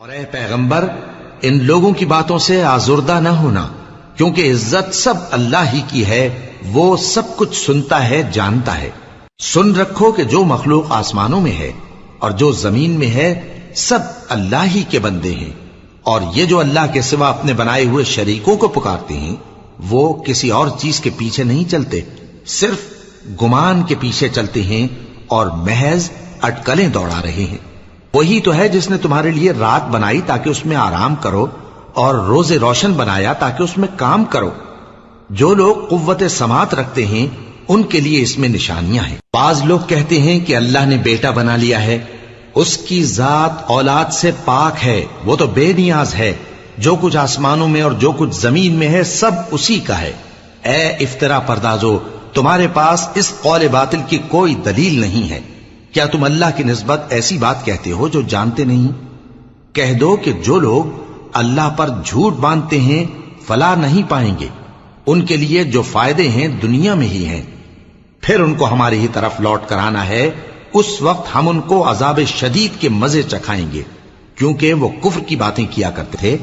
اور اے پیغمبر ان لوگوں کی باتوں سے آزردہ نہ ہونا، کیونکہ عزت سب اللہ ہی کی ہے، وہ سب کچھ سنتا ہے، جانتا ہے۔ سن رکھو کہ جو مخلوق آسمانوں میں ہے اور جو زمین میں ہے سب اللہ ہی کے بندے ہیں، اور یہ جو اللہ کے سوا اپنے بنائے ہوئے شریکوں کو پکارتے ہیں وہ کسی اور چیز کے پیچھے نہیں چلتے، صرف گمان کے پیچھے چلتے ہیں اور محض اٹکلیں دوڑا رہے ہیں۔ وہی تو ہے جس نے تمہارے لیے رات بنائی تاکہ اس میں آرام کرو، اور روز روشن بنایا تاکہ اس میں کام کرو۔ جو لوگ قوت سماعت رکھتے ہیں ان کے لیے اس میں نشانیاں ہیں۔ بعض لوگ کہتے ہیں کہ اللہ نے بیٹا بنا لیا ہے، اس کی ذات اولاد سے پاک ہے، وہ تو بے نیاز ہے، جو کچھ آسمانوں میں اور جو کچھ زمین میں ہے سب اسی کا ہے۔ اے افطرا پردازو، تمہارے پاس اس قول باطل کی کوئی دلیل نہیں ہے۔ کیا تم اللہ کی نسبت ایسی بات کہتے ہو جو جانتے نہیں؟ کہہ دو کہ جو لوگ اللہ پر جھوٹ باندھتے ہیں فلاح نہیں پائیں گے، ان کے لیے جو فائدے ہیں دنیا میں ہی ہیں، پھر ان کو ہماری ہی طرف لوٹ کر آنا ہے، اس وقت ہم ان کو عذاب شدید کے مزے چکھائیں گے، کیونکہ وہ کفر کی باتیں کیا کرتے تھے۔